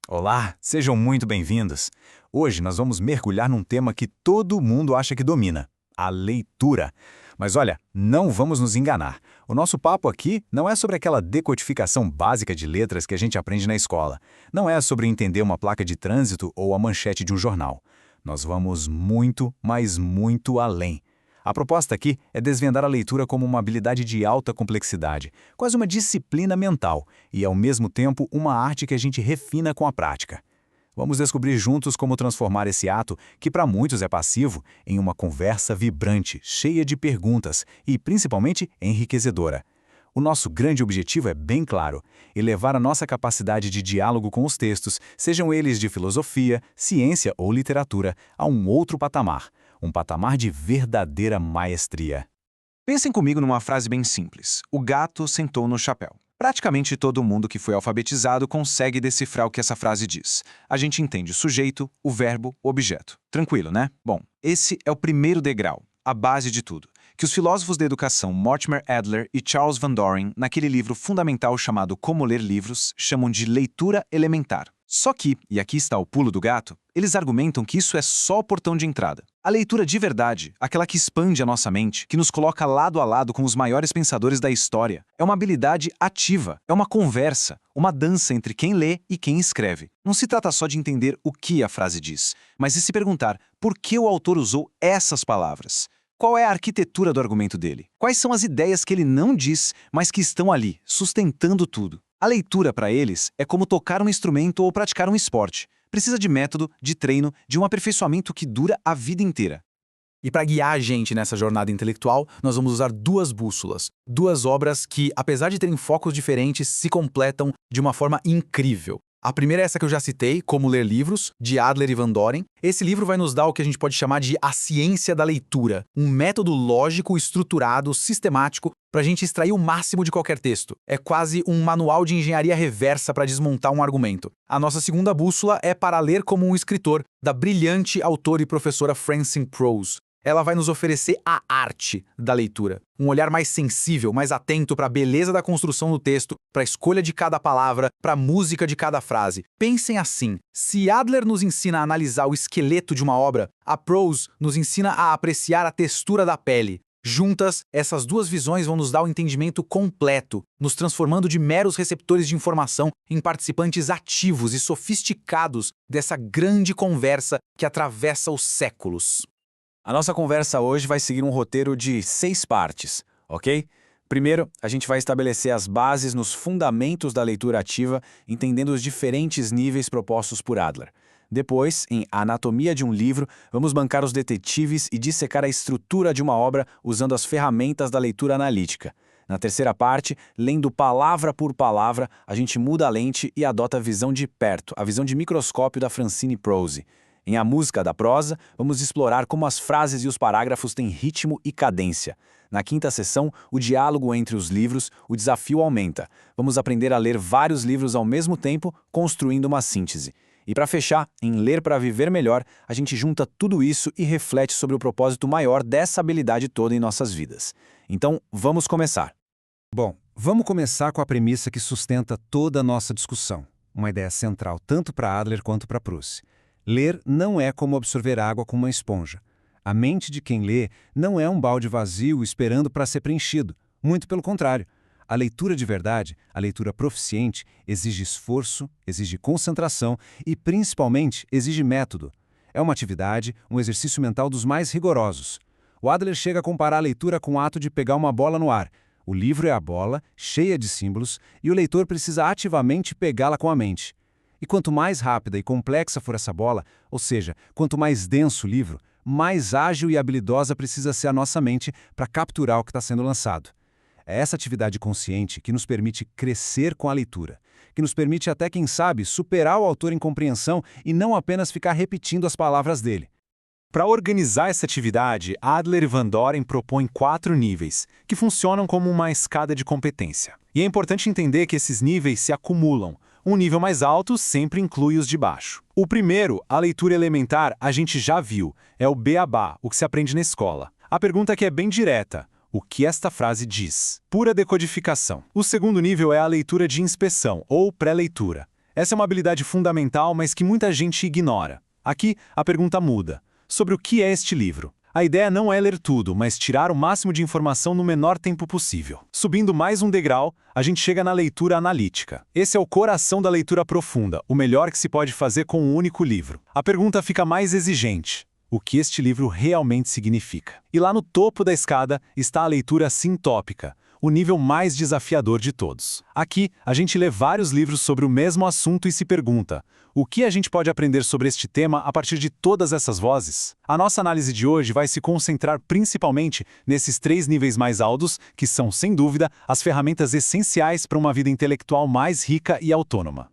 Olá, sejam muito bem-vindos. Hoje nós vamos mergulhar num tema que todo mundo acha que domina: a leitura. Mas olha, não vamos nos enganar. O nosso papo aqui não é sobre aquela decodificação básica de letras que a gente aprende na escola. Não é sobre entender uma placa de trânsito ou a manchete de um jornal. Nós vamos muito, mas muito além. A proposta aqui é desvendar a leitura como uma habilidade de alta complexidade, quase uma disciplina mental, e ao mesmo tempo uma arte que a gente refina com a prática. Vamos descobrir juntos como transformar esse ato, que para muitos é passivo, em uma conversa vibrante, cheia de perguntas e, principalmente, enriquecedora. O nosso grande objetivo é bem claro: elevar a nossa capacidade de diálogo com os textos, sejam eles de filosofia, ciência ou literatura, a um outro patamar. Um patamar de verdadeira maestria. Pensem comigo numa frase bem simples. O gato sentou no chapéu. Praticamente todo mundo que foi alfabetizado consegue decifrar o que essa frase diz. A gente entende o sujeito, o verbo, o objeto. Tranquilo, né? Bom, esse é o primeiro degrau, a base de tudo, que os filósofos da educação Mortimer Adler e Charles Van Doren, naquele livro fundamental chamado Como Ler Livros, chamam de leitura elementar. Só que, e aqui está o pulo do gato, eles argumentam que isso é só o portão de entrada. A leitura de verdade, aquela que expande a nossa mente, que nos coloca lado a lado com os maiores pensadores da história, é uma habilidade ativa, é uma conversa, uma dança entre quem lê e quem escreve. Não se trata só de entender o que a frase diz, mas de se perguntar por que o autor usou essas palavras. Qual é a arquitetura do argumento dele? Quais são as ideias que ele não diz, mas que estão ali, sustentando tudo? A leitura, para eles, é como tocar um instrumento ou praticar um esporte. Precisa de método, de treino, de um aperfeiçoamento que dura a vida inteira. E para guiar a gente nessa jornada intelectual, nós vamos usar duas bússolas. Duas obras que, apesar de terem focos diferentes, se completam de uma forma incrível. A primeira é essa que eu já citei, Como Ler Livros, de Adler e Van Doren. Esse livro vai nos dar o que a gente pode chamar de a ciência da leitura, um método lógico, estruturado, sistemático, para a gente extrair o máximo de qualquer texto. É quase um manual de engenharia reversa para desmontar um argumento. A nossa segunda bússola é Para Ler como um Escritor, da brilhante autora e professora Francine Prose. Ela vai nos oferecer a arte da leitura. Um olhar mais sensível, mais atento para a beleza da construção do texto, para a escolha de cada palavra, para a música de cada frase. Pensem assim: se Adler nos ensina a analisar o esqueleto de uma obra, a Prose nos ensina a apreciar a textura da pele. Juntas, essas duas visões vão nos dar o entendimento completo, nos transformando de meros receptores de informação em participantes ativos e sofisticados dessa grande conversa que atravessa os séculos. A nossa conversa hoje vai seguir um roteiro de 6 partes, ok? Primeiro, a gente vai estabelecer as bases nos fundamentos da leitura ativa, entendendo os diferentes níveis propostos por Adler. Depois, em Anatomia de um Livro, vamos bancar os detetives e dissecar a estrutura de uma obra usando as ferramentas da leitura analítica. Na terceira parte, lendo palavra por palavra, a gente muda a lente e adota a visão de perto, a visão de microscópio da Francine Prose. Em A Música da Prosa, vamos explorar como as frases e os parágrafos têm ritmo e cadência. Na quinta sessão, o diálogo entre os livros, o desafio aumenta. Vamos aprender a ler vários livros ao mesmo tempo, construindo uma síntese. E para fechar, em Ler para Viver Melhor, a gente junta tudo isso e reflete sobre o propósito maior dessa habilidade toda em nossas vidas. Então, vamos começar. Bom, vamos começar com a premissa que sustenta toda a nossa discussão. Uma ideia central tanto para Adler quanto para Proust. Ler não é como absorver água com uma esponja. A mente de quem lê não é um balde vazio esperando para ser preenchido. Muito pelo contrário. A leitura de verdade, a leitura proficiente, exige esforço, exige concentração e, principalmente, exige método. É uma atividade, um exercício mental dos mais rigorosos. O Adler chega a comparar a leitura com o ato de pegar uma bola no ar. O livro é a bola, cheia de símbolos, e o leitor precisa ativamente pegá-la com a mente. E quanto mais rápida e complexa for essa bola, ou seja, quanto mais denso o livro, mais ágil e habilidosa precisa ser a nossa mente para capturar o que está sendo lançado. É essa atividade consciente que nos permite crescer com a leitura, que nos permite até, quem sabe, superar o autor em compreensão e não apenas ficar repetindo as palavras dele. Para organizar essa atividade, Adler e Van Doren propõem 4 níveis, que funcionam como uma escada de competência. E é importante entender que esses níveis se acumulam. Um nível mais alto sempre inclui os de baixo. O primeiro, a leitura elementar, a gente já viu. É o beabá, o que se aprende na escola. A pergunta aqui é bem direta: o que esta frase diz? Pura decodificação. O segundo nível é a leitura de inspeção, ou pré-leitura. Essa é uma habilidade fundamental, mas que muita gente ignora. Aqui, a pergunta muda. Sobre o que é este livro? A ideia não é ler tudo, mas tirar o máximo de informação no menor tempo possível. Subindo mais um degrau, a gente chega na leitura analítica. Esse é o coração da leitura profunda, o melhor que se pode fazer com um único livro. A pergunta fica mais exigente. O que este livro realmente significa? E lá no topo da escada está a leitura sintópica, o nível mais desafiador de todos. Aqui, a gente lê vários livros sobre o mesmo assunto e se pergunta: o que a gente pode aprender sobre este tema a partir de todas essas vozes? A nossa análise de hoje vai se concentrar principalmente nesses 3 níveis mais altos, que são, sem dúvida, as ferramentas essenciais para uma vida intelectual mais rica e autônoma.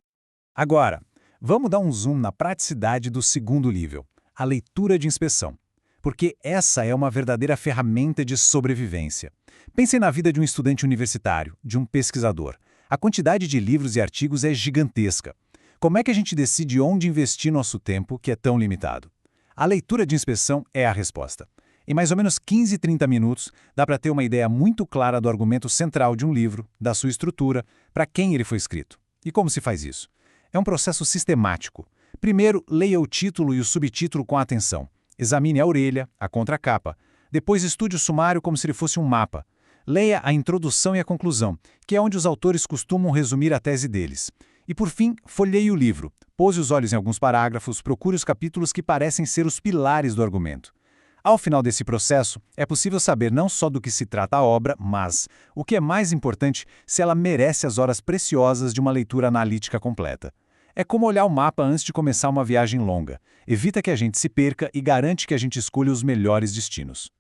Agora, vamos dar um zoom na praticidade do segundo nível, a leitura de inspeção. Porque essa é uma verdadeira ferramenta de sobrevivência. Pensem na vida de um estudante universitário, de um pesquisador. A quantidade de livros e artigos é gigantesca. Como é que a gente decide onde investir nosso tempo, que é tão limitado? A leitura de inspeção é a resposta. Em mais ou menos 15, 30 minutos, dá para ter uma ideia muito clara do argumento central de um livro, da sua estrutura, para quem ele foi escrito. E como se faz isso? É um processo sistemático. Primeiro, leia o título e o subtítulo com atenção. Examine a orelha, a contracapa. Depois estude o sumário como se ele fosse um mapa. Leia a introdução e a conclusão, que é onde os autores costumam resumir a tese deles. E por fim, folheie o livro. Pose os olhos em alguns parágrafos, procure os capítulos que parecem ser os pilares do argumento. Ao final desse processo, é possível saber não só do que se trata a obra, mas, o que é mais importante, se ela merece as horas preciosas de uma leitura analítica completa. É como olhar o mapa antes de começar uma viagem longa. Evita que a gente se perca e garante que a gente escolha os melhores destinos.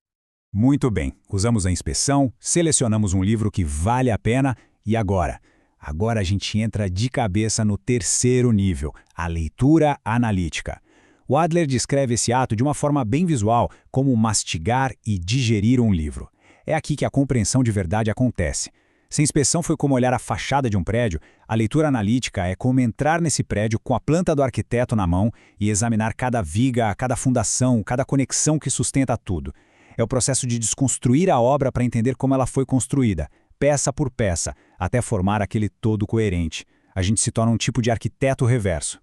Muito bem, usamos a inspeção, selecionamos um livro que vale a pena e agora? Agora a gente entra de cabeça no terceiro nível, a leitura analítica. O Adler descreve esse ato de uma forma bem visual, como mastigar e digerir um livro. É aqui que a compreensão de verdade acontece. Se a inspeção foi como olhar a fachada de um prédio, a leitura analítica é como entrar nesse prédio com a planta do arquiteto na mão e examinar cada viga, cada fundação, cada conexão que sustenta tudo. É o processo de desconstruir a obra para entender como ela foi construída, peça por peça, até formar aquele todo coerente. A gente se torna um tipo de arquiteto reverso.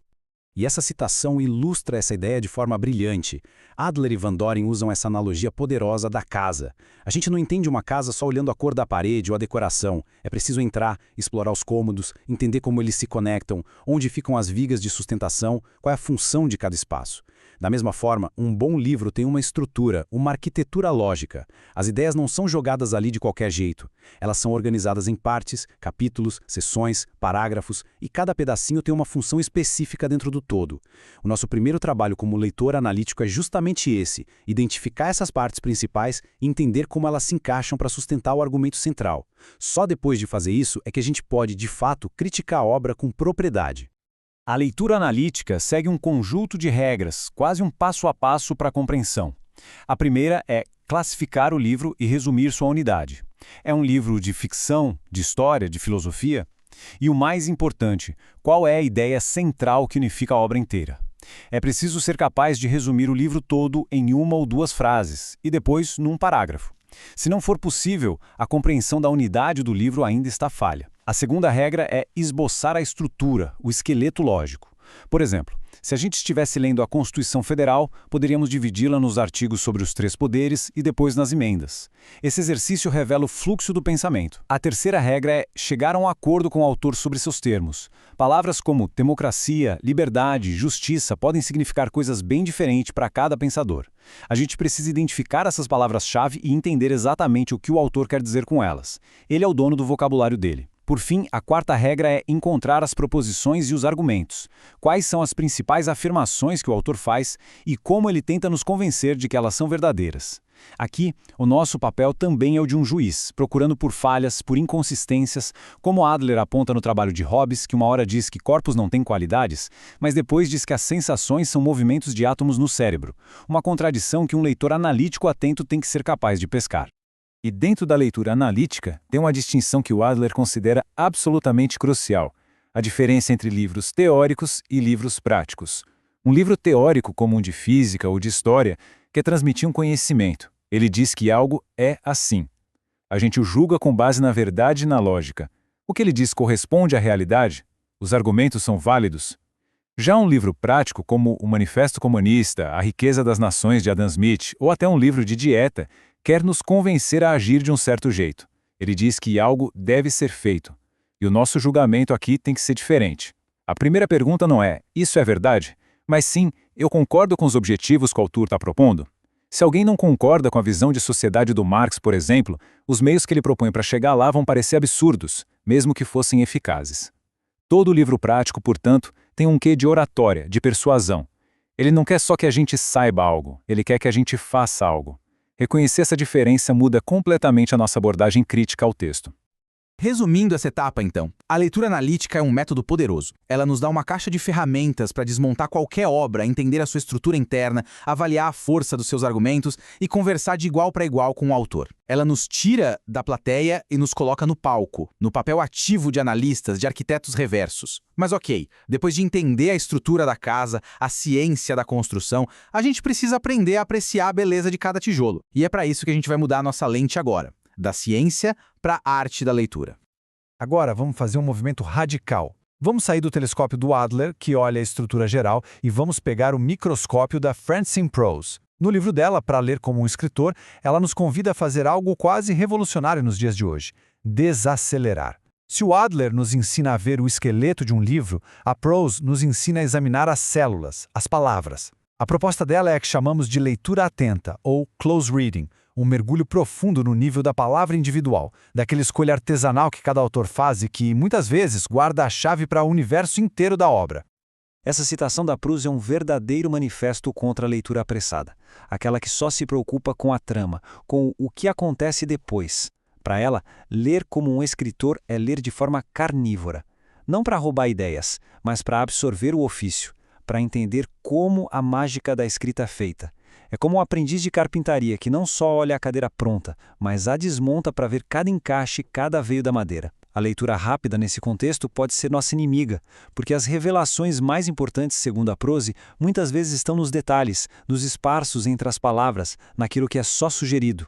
E essa citação ilustra essa ideia de forma brilhante. Adler e Van Doren usam essa analogia poderosa da casa. A gente não entende uma casa só olhando a cor da parede ou a decoração. É preciso entrar, explorar os cômodos, entender como eles se conectam, onde ficam as vigas de sustentação, qual é a função de cada espaço. Da mesma forma, um bom livro tem uma estrutura, uma arquitetura lógica. As ideias não são jogadas ali de qualquer jeito. Elas são organizadas em partes, capítulos, seções, parágrafos, e cada pedacinho tem uma função específica dentro do todo. O nosso primeiro trabalho como leitor analítico é justamente esse, identificar essas partes principais e entender como elas se encaixam para sustentar o argumento central. Só depois de fazer isso é que a gente pode, de fato, criticar a obra com propriedade. A leitura analítica segue um conjunto de regras, quase um passo a passo para a compreensão. A primeira é classificar o livro e resumir sua unidade. É um livro de ficção, de história, de filosofia? E o mais importante, qual é a ideia central que unifica a obra inteira? É preciso ser capaz de resumir o livro todo em 1 ou 2 frases, e depois num parágrafo. Se não for possível, a compreensão da unidade do livro ainda está falha. A segunda regra é esboçar a estrutura, o esqueleto lógico. Por exemplo, se a gente estivesse lendo a Constituição Federal, poderíamos dividi-la nos artigos sobre os 3 poderes e depois nas emendas. Esse exercício revela o fluxo do pensamento. A terceira regra é chegar a um acordo com o autor sobre seus termos. Palavras como democracia, liberdade, justiça podem significar coisas bem diferentes para cada pensador. A gente precisa identificar essas palavras-chave e entender exatamente o que o autor quer dizer com elas. Ele é o dono do vocabulário dele. Por fim, a quarta regra é encontrar as proposições e os argumentos. Quais são as principais afirmações que o autor faz e como ele tenta nos convencer de que elas são verdadeiras. Aqui, o nosso papel também é o de um juiz, procurando por falhas, por inconsistências, como Adler aponta no trabalho de Hobbes, que uma hora diz que corpos não têm qualidades, mas depois diz que as sensações são movimentos de átomos no cérebro, uma contradição que um leitor analítico atento tem que ser capaz de pescar. E dentro da leitura analítica, tem uma distinção que o Adler considera absolutamente crucial: a diferença entre livros teóricos e livros práticos. Um livro teórico, como um de física ou de história, quer transmitir um conhecimento. Ele diz que algo é assim. A gente o julga com base na verdade e na lógica. O que ele diz corresponde à realidade? Os argumentos são válidos. Já um livro prático como o Manifesto Comunista, A Riqueza das Nações de Adam Smith, ou até um livro de dieta, quer nos convencer a agir de um certo jeito. Ele diz que algo deve ser feito. E o nosso julgamento aqui tem que ser diferente. A primeira pergunta não é, isso é verdade? Mas sim, eu concordo com os objetivos que o autor está propondo? Se alguém não concorda com a visão de sociedade do Marx, por exemplo, os meios que ele propõe para chegar lá vão parecer absurdos, mesmo que fossem eficazes. Todo livro prático, portanto, tem um quê de oratória, de persuasão. Ele não quer só que a gente saiba algo, ele quer que a gente faça algo. Reconhecer essa diferença muda completamente a nossa abordagem crítica ao texto. Resumindo essa etapa, então, a leitura analítica é um método poderoso. Ela nos dá uma caixa de ferramentas para desmontar qualquer obra, entender a sua estrutura interna, avaliar a força dos seus argumentos e conversar de igual para igual com o autor. Ela nos tira da plateia e nos coloca no palco, no papel ativo de analistas, de arquitetos reversos. Mas ok, depois de entender a estrutura da casa, a ciência da construção, a gente precisa aprender a apreciar a beleza de cada tijolo. E é para isso que a gente vai mudar a nossa lente agora. Da ciência para a arte da leitura. Agora vamos fazer um movimento radical. Vamos sair do telescópio do Adler, que olha a estrutura geral, e vamos pegar o microscópio da Francine Prose. No livro dela, Para Ler como um Escritor, ela nos convida a fazer algo quase revolucionário nos dias de hoje: desacelerar. Se o Adler nos ensina a ver o esqueleto de um livro, a Prose nos ensina a examinar as células, as palavras. A proposta dela é a que chamamos de leitura atenta, ou close reading, um mergulho profundo no nível da palavra individual, daquela escolha artesanal que cada autor faz e que, muitas vezes, guarda a chave para o universo inteiro da obra. Essa citação da Pruse é um verdadeiro manifesto contra a leitura apressada, aquela que só se preocupa com a trama, com o que acontece depois. Para ela, ler como um escritor é ler de forma carnívora, não para roubar ideias, mas para absorver o ofício, para entender como a mágica da escrita é feita. É como um aprendiz de carpintaria que não só olha a cadeira pronta, mas a desmonta para ver cada encaixe, cada veio da madeira. A leitura rápida nesse contexto pode ser nossa inimiga, porque as revelações mais importantes, segundo a Prose, muitas vezes estão nos detalhes, nos esparsos entre as palavras, naquilo que é só sugerido.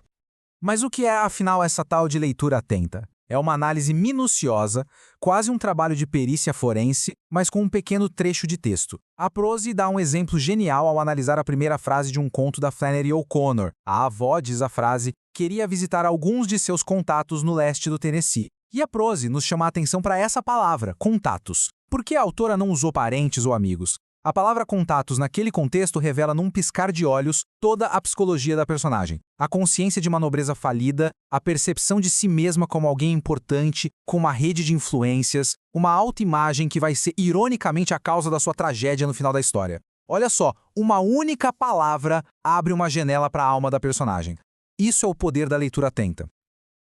Mas o que é, afinal, essa tal de leitura atenta? É uma análise minuciosa, quase um trabalho de perícia forense, mas com um pequeno trecho de texto. A Prose dá um exemplo genial ao analisar a primeira frase de um conto da Flannery O'Connor. A avó, diz a frase, queria visitar alguns de seus contatos no leste do Tennessee. E a Prose nos chama a atenção para essa palavra, contatos. Por que a autora não usou parentes ou amigos? A palavra contatos naquele contexto revela num piscar de olhos toda a psicologia da personagem. A consciência de uma nobreza falida, a percepção de si mesma como alguém importante, com uma rede de influências, uma autoimagem que vai ser ironicamente a causa da sua tragédia no final da história. Olha só, uma única palavra abre uma janela para a alma da personagem. Isso é o poder da leitura atenta.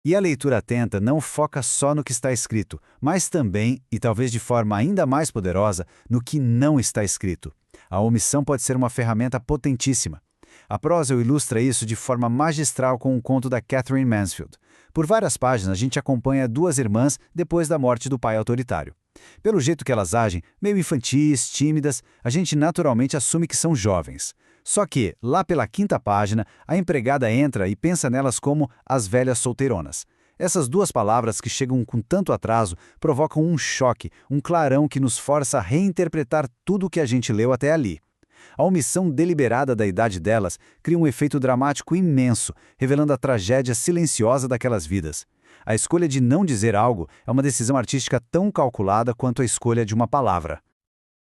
E a leitura atenta não foca só no que está escrito, mas também, e talvez de forma ainda mais poderosa, no que não está escrito. A omissão pode ser uma ferramenta potentíssima. A Prose ilustra isso de forma magistral com um conto da Catherine Mansfield. Por várias páginas, a gente acompanha duas irmãs depois da morte do pai autoritário. Pelo jeito que elas agem, meio infantis, tímidas, a gente naturalmente assume que são jovens. Só que, lá pela 5ª página, a empregada entra e pensa nelas como as velhas solteironas. Essas duas palavras que chegam com tanto atraso provocam um choque, um clarão que nos força a reinterpretar tudo o que a gente leu até ali. A omissão deliberada da idade delas cria um efeito dramático imenso, revelando a tragédia silenciosa daquelas vidas. A escolha de não dizer algo é uma decisão artística tão calculada quanto a escolha de uma palavra.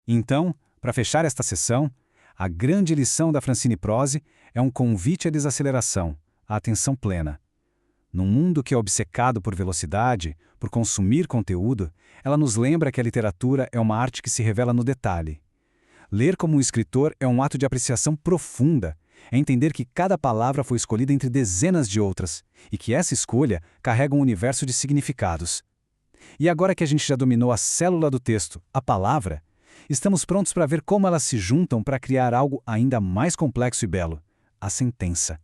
Então, para fechar esta sessão, a grande lição da Francine Prose é um convite à desaceleração, à atenção plena. Num mundo que é obcecado por velocidade, por consumir conteúdo, ela nos lembra que a literatura é uma arte que se revela no detalhe. Ler como um escritor é um ato de apreciação profunda, é entender que cada palavra foi escolhida entre dezenas de outras, e que essa escolha carrega um universo de significados. E agora que a gente já dominou a célula do texto, a palavra, estamos prontos para ver como elas se juntam para criar algo ainda mais complexo e belo, a sentença.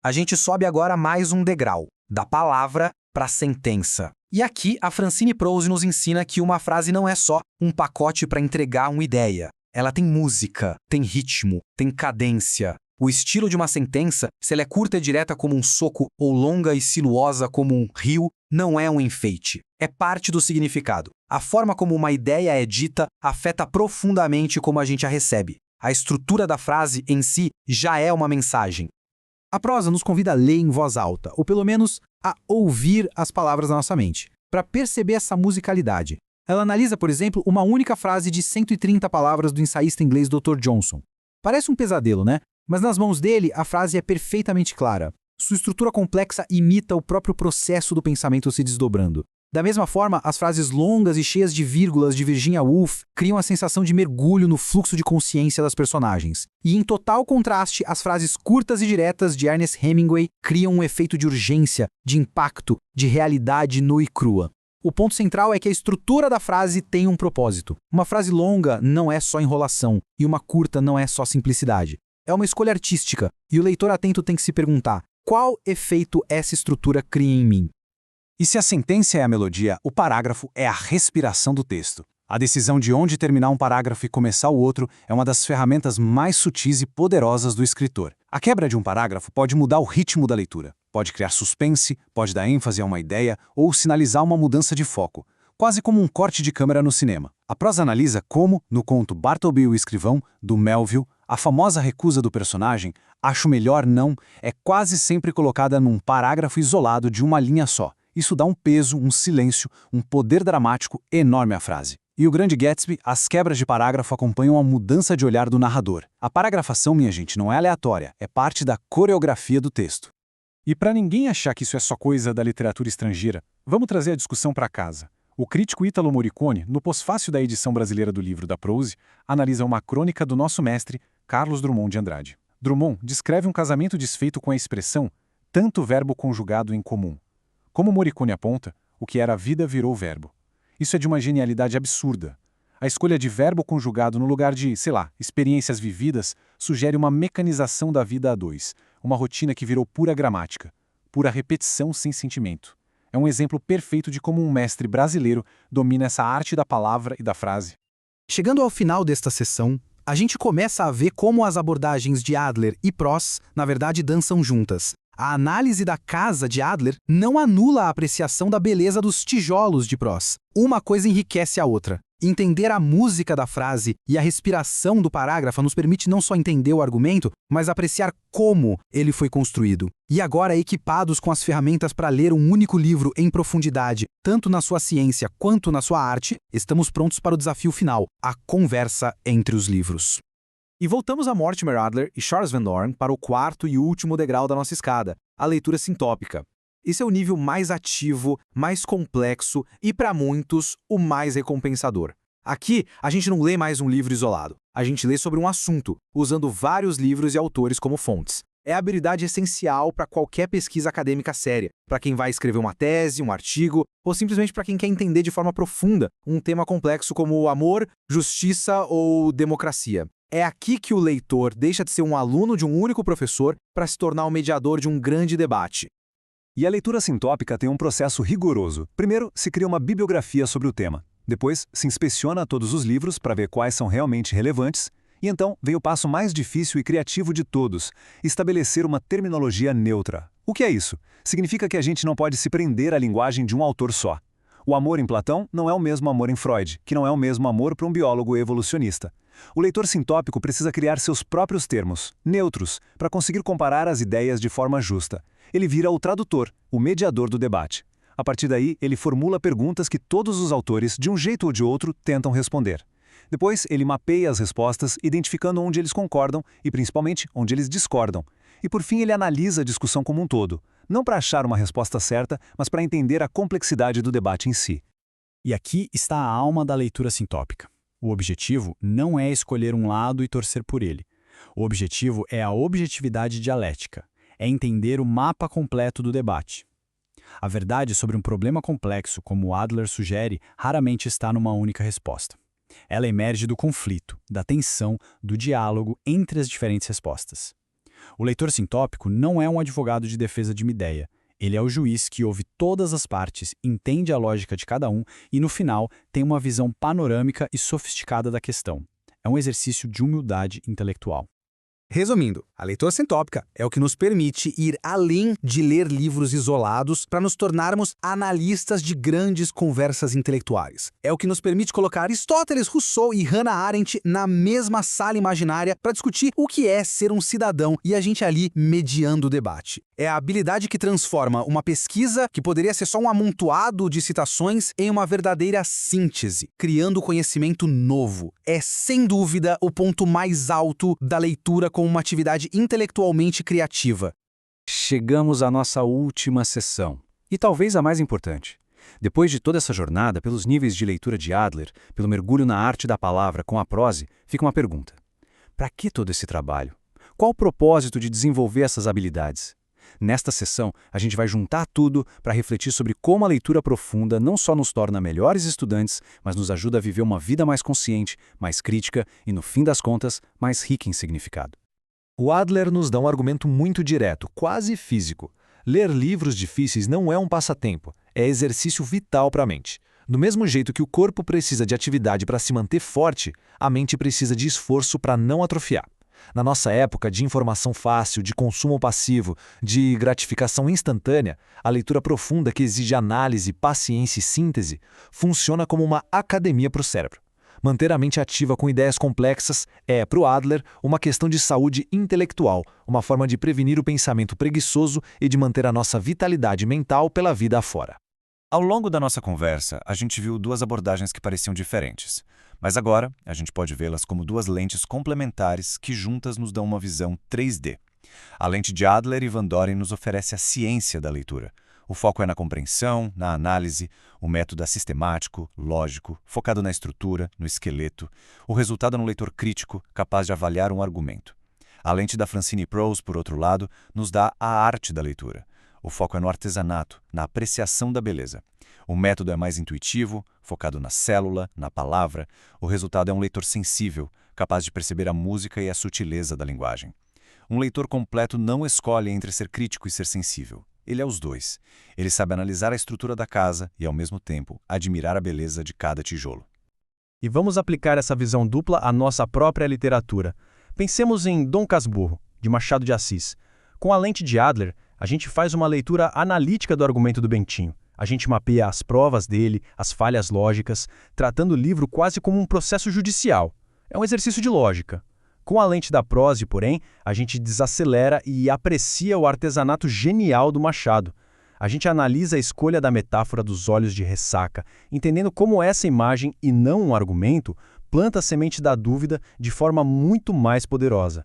A gente sobe agora mais um degrau, da palavra para a sentença. E aqui a Francine Prose nos ensina que uma frase não é só um pacote para entregar uma ideia. Ela tem música, tem ritmo, tem cadência. O estilo de uma sentença, se ela é curta e direta como um soco ou longa e sinuosa como um rio, não é um enfeite. É parte do significado. A forma como uma ideia é dita afeta profundamente como a gente a recebe. A estrutura da frase em si já é uma mensagem. A prosa nos convida a ler em voz alta, ou pelo menos a ouvir as palavras na nossa mente, para perceber essa musicalidade. Ela analisa, por exemplo, uma única frase de 130 palavras do ensaísta inglês Dr. Johnson. Parece um pesadelo, né? Mas nas mãos dele, a frase é perfeitamente clara. Sua estrutura complexa imita o próprio processo do pensamento se desdobrando. Da mesma forma, as frases longas e cheias de vírgulas de Virginia Woolf criam a sensação de mergulho no fluxo de consciência das personagens. E em total contraste, as frases curtas e diretas de Ernest Hemingway criam um efeito de urgência, de impacto, de realidade nua e crua. O ponto central é que a estrutura da frase tem um propósito. Uma frase longa não é só enrolação, e uma curta não é só simplicidade. É uma escolha artística, e o leitor atento tem que se perguntar: qual efeito essa estrutura cria em mim? E se a sentença é a melodia, o parágrafo é a respiração do texto. A decisão de onde terminar um parágrafo e começar o outro é uma das ferramentas mais sutis e poderosas do escritor. A quebra de um parágrafo pode mudar o ritmo da leitura, pode criar suspense, pode dar ênfase a uma ideia ou sinalizar uma mudança de foco, quase como um corte de câmera no cinema. A prosa analisa como, no conto Bartleby e o Escrivão, do Melville, a famosa recusa do personagem, acho melhor não, é quase sempre colocada num parágrafo isolado de uma linha só. Isso dá um peso, um silêncio, um poder dramático enorme à frase. E o Grande Gatsby, as quebras de parágrafo acompanham a mudança de olhar do narrador. A paragrafação, minha gente, não é aleatória, é parte da coreografia do texto. E para ninguém achar que isso é só coisa da literatura estrangeira, vamos trazer a discussão para casa. O crítico Ítalo Morricone, no pós-fácil da edição brasileira do livro da Prose, analisa uma crônica do nosso mestre, Carlos Drummond de Andrade. Drummond descreve um casamento desfeito com a expressão tanto verbo conjugado em comum. Como Morricone aponta, o que era vida virou verbo. Isso é de uma genialidade absurda. A escolha de verbo conjugado no lugar de, sei lá, experiências vividas, sugere uma mecanização da vida a dois, uma rotina que virou pura gramática, pura repetição sem sentimento. É um exemplo perfeito de como um mestre brasileiro domina essa arte da palavra e da frase. Chegando ao final desta sessão, a gente começa a ver como as abordagens de Adler e Pross, na verdade, dançam juntas. A análise da casa de Adler não anula a apreciação da beleza dos tijolos de Pross. Uma coisa enriquece a outra. Entender a música da frase e a respiração do parágrafo nos permite não só entender o argumento, mas apreciar como ele foi construído. E agora, equipados com as ferramentas para ler um único livro em profundidade, tanto na sua ciência quanto na sua arte, estamos prontos para o desafio final, a conversa entre os livros. E voltamos a Mortimer Adler e Charles Van Doren para o quarto e último degrau da nossa escada, a leitura sintópica. Esse é o nível mais ativo, mais complexo e, para muitos, o mais recompensador. Aqui, a gente não lê mais um livro isolado. A gente lê sobre um assunto, usando vários livros e autores como fontes. É a habilidade essencial para qualquer pesquisa acadêmica séria, para quem vai escrever uma tese, um artigo, ou simplesmente para quem quer entender de forma profunda um tema complexo como amor, justiça ou democracia. É aqui que o leitor deixa de ser um aluno de um único professor para se tornar o mediador de um grande debate. E a leitura sintópica tem um processo rigoroso. Primeiro, se cria uma bibliografia sobre o tema. Depois, se inspeciona todos os livros para ver quais são realmente relevantes. E então, vem o passo mais difícil e criativo de todos, estabelecer uma terminologia neutra. O que é isso? Significa que a gente não pode se prender à linguagem de um autor só. O amor em Platão não é o mesmo amor em Freud, que não é o mesmo amor para um biólogo evolucionista. O leitor sintópico precisa criar seus próprios termos, neutros, para conseguir comparar as ideias de forma justa. Ele vira o tradutor, o mediador do debate. A partir daí, ele formula perguntas que todos os autores, de um jeito ou de outro, tentam responder. Depois, ele mapeia as respostas, identificando onde eles concordam e, principalmente, onde eles discordam. E, por fim, ele analisa a discussão como um todo, não para achar uma resposta certa, mas para entender a complexidade do debate em si. E aqui está a alma da leitura sintópica. O objetivo não é escolher um lado e torcer por ele. O objetivo é a objetividade dialética, é entender o mapa completo do debate. A verdade sobre um problema complexo, como Adler sugere, raramente está numa única resposta. Ela emerge do conflito, da tensão, do diálogo entre as diferentes respostas. O leitor sintópico não é um advogado de defesa de uma ideia. Ele é o juiz que ouve todas as partes, entende a lógica de cada um e, no final, tem uma visão panorâmica e sofisticada da questão. É um exercício de humildade intelectual. Resumindo, a leitura centópica é o que nos permite ir além de ler livros isolados para nos tornarmos analistas de grandes conversas intelectuais. É o que nos permite colocar Aristóteles, Rousseau e Hannah Arendt na mesma sala imaginária para discutir o que é ser um cidadão e a gente ali mediando o debate. É a habilidade que transforma uma pesquisa, que poderia ser só um amontoado de citações, em uma verdadeira síntese, criando conhecimento novo. É, sem dúvida, o ponto mais alto da leitura como uma atividade intelectualmente criativa. Chegamos à nossa última sessão, e talvez a mais importante. Depois de toda essa jornada pelos níveis de leitura de Adler, pelo mergulho na arte da palavra com a prose, fica uma pergunta. Para que todo esse trabalho? Qual o propósito de desenvolver essas habilidades? Nesta sessão, a gente vai juntar tudo para refletir sobre como a leitura profunda não só nos torna melhores estudantes, mas nos ajuda a viver uma vida mais consciente, mais crítica e, no fim das contas, mais rica em significado. O Adler nos dá um argumento muito direto, quase físico. Ler livros difíceis não é um passatempo, é exercício vital para a mente. Do mesmo jeito que o corpo precisa de atividade para se manter forte, a mente precisa de esforço para não atrofiar. Na nossa época de informação fácil, de consumo passivo, de gratificação instantânea, a leitura profunda que exige análise, paciência e síntese funciona como uma academia para o cérebro. Manter a mente ativa com ideias complexas é, para o Adler, uma questão de saúde intelectual, uma forma de prevenir o pensamento preguiçoso e de manter a nossa vitalidade mental pela vida afora. Ao longo da nossa conversa, a gente viu duas abordagens que pareciam diferentes. Mas agora, a gente pode vê-las como duas lentes complementares que juntas nos dão uma visão 3D. A lente de Adler e Van Doren nos oferece a ciência da leitura. O foco é na compreensão, na análise, o método é sistemático, lógico, focado na estrutura, no esqueleto. O resultado é um leitor crítico, capaz de avaliar um argumento. A lente da Francine Prose, por outro lado, nos dá a arte da leitura. O foco é no artesanato, na apreciação da beleza. O método é mais intuitivo, focado na célula, na palavra. O resultado é um leitor sensível, capaz de perceber a música e a sutileza da linguagem. Um leitor completo não escolhe entre ser crítico e ser sensível. Ele é os dois. Ele sabe analisar a estrutura da casa e, ao mesmo tempo, admirar a beleza de cada tijolo. E vamos aplicar essa visão dupla à nossa própria literatura. Pensemos em Dom Casmurro, de Machado de Assis. Com a lente de Adler, a gente faz uma leitura analítica do argumento do Bentinho. A gente mapeia as provas dele, as falhas lógicas, tratando o livro quase como um processo judicial. É um exercício de lógica. Com a lente da Prose, porém, a gente desacelera e aprecia o artesanato genial do Machado. A gente analisa a escolha da metáfora dos olhos de ressaca, entendendo como essa imagem, e não um argumento, planta a semente da dúvida de forma muito mais poderosa.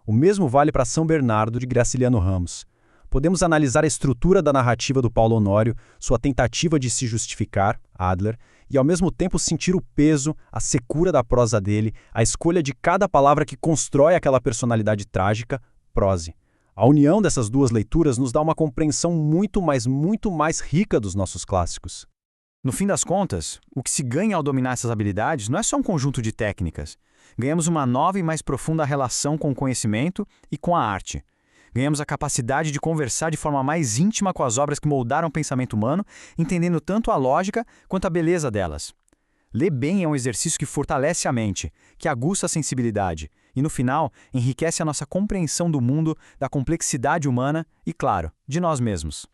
O mesmo vale para São Bernardo, de Graciliano Ramos. Podemos analisar a estrutura da narrativa do Paulo Honório, sua tentativa de se justificar, Adler, e ao mesmo tempo sentir o peso, a secura da prosa dele, a escolha de cada palavra que constrói aquela personalidade trágica, Prose. A união dessas duas leituras nos dá uma compreensão muito mais rica dos nossos clássicos. No fim das contas, o que se ganha ao dominar essas habilidades não é só um conjunto de técnicas. Ganhamos uma nova e mais profunda relação com o conhecimento e com a arte. Ganhamos a capacidade de conversar de forma mais íntima com as obras que moldaram o pensamento humano, entendendo tanto a lógica quanto a beleza delas. Ler bem é um exercício que fortalece a mente, que aguça a sensibilidade e, no final, enriquece a nossa compreensão do mundo, da complexidade humana e, claro, de nós mesmos.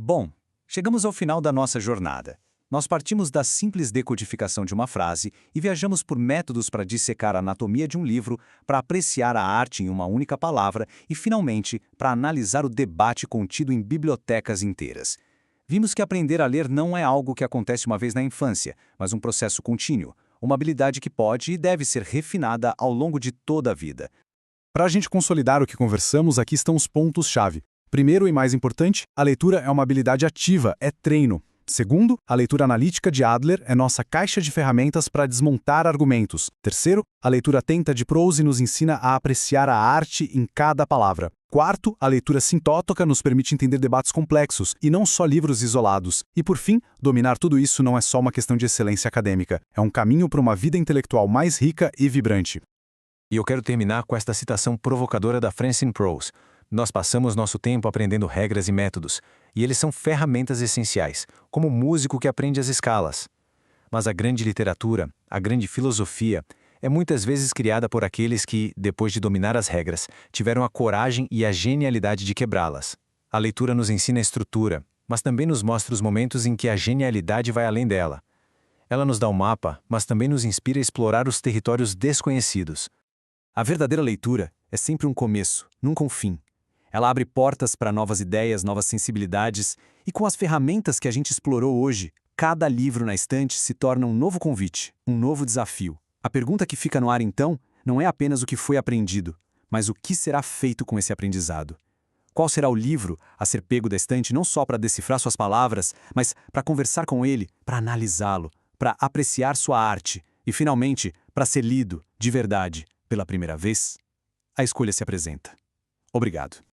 Bom, chegamos ao final da nossa jornada. Nós partimos da simples decodificação de uma frase e viajamos por métodos para dissecar a anatomia de um livro, para apreciar a arte em uma única palavra e, finalmente, para analisar o debate contido em bibliotecas inteiras. Vimos que aprender a ler não é algo que acontece uma vez na infância, mas um processo contínuo, uma habilidade que pode e deve ser refinada ao longo de toda a vida. Para a gente consolidar o que conversamos, aqui estão os pontos-chave. Primeiro e mais importante, a leitura é uma habilidade ativa, é treino. Segundo, a leitura analítica de Adler é nossa caixa de ferramentas para desmontar argumentos. Terceiro, a leitura atenta de Prose nos ensina a apreciar a arte em cada palavra. Quarto, a leitura sintótica nos permite entender debates complexos e não só livros isolados. E por fim, dominar tudo isso não é só uma questão de excelência acadêmica, é um caminho para uma vida intelectual mais rica e vibrante. E eu quero terminar com esta citação provocadora da Francine Prose. Nós passamos nosso tempo aprendendo regras e métodos, e eles são ferramentas essenciais, como o músico que aprende as escalas. Mas a grande literatura, a grande filosofia, é muitas vezes criada por aqueles que, depois de dominar as regras, tiveram a coragem e a genialidade de quebrá-las. A leitura nos ensina a estrutura, mas também nos mostra os momentos em que a genialidade vai além dela. Ela nos dá um mapa, mas também nos inspira a explorar os territórios desconhecidos. A verdadeira leitura é sempre um começo, nunca um fim. Ela abre portas para novas ideias, novas sensibilidades, e com as ferramentas que a gente explorou hoje, cada livro na estante se torna um novo convite, um novo desafio. A pergunta que fica no ar então não é apenas o que foi aprendido, mas o que será feito com esse aprendizado. Qual será o livro a ser pego da estante não só para decifrar suas palavras, mas para conversar com ele, para analisá-lo, para apreciar sua arte e, finalmente, para ser lido, de verdade, pela primeira vez? A escolha se apresenta. Obrigado.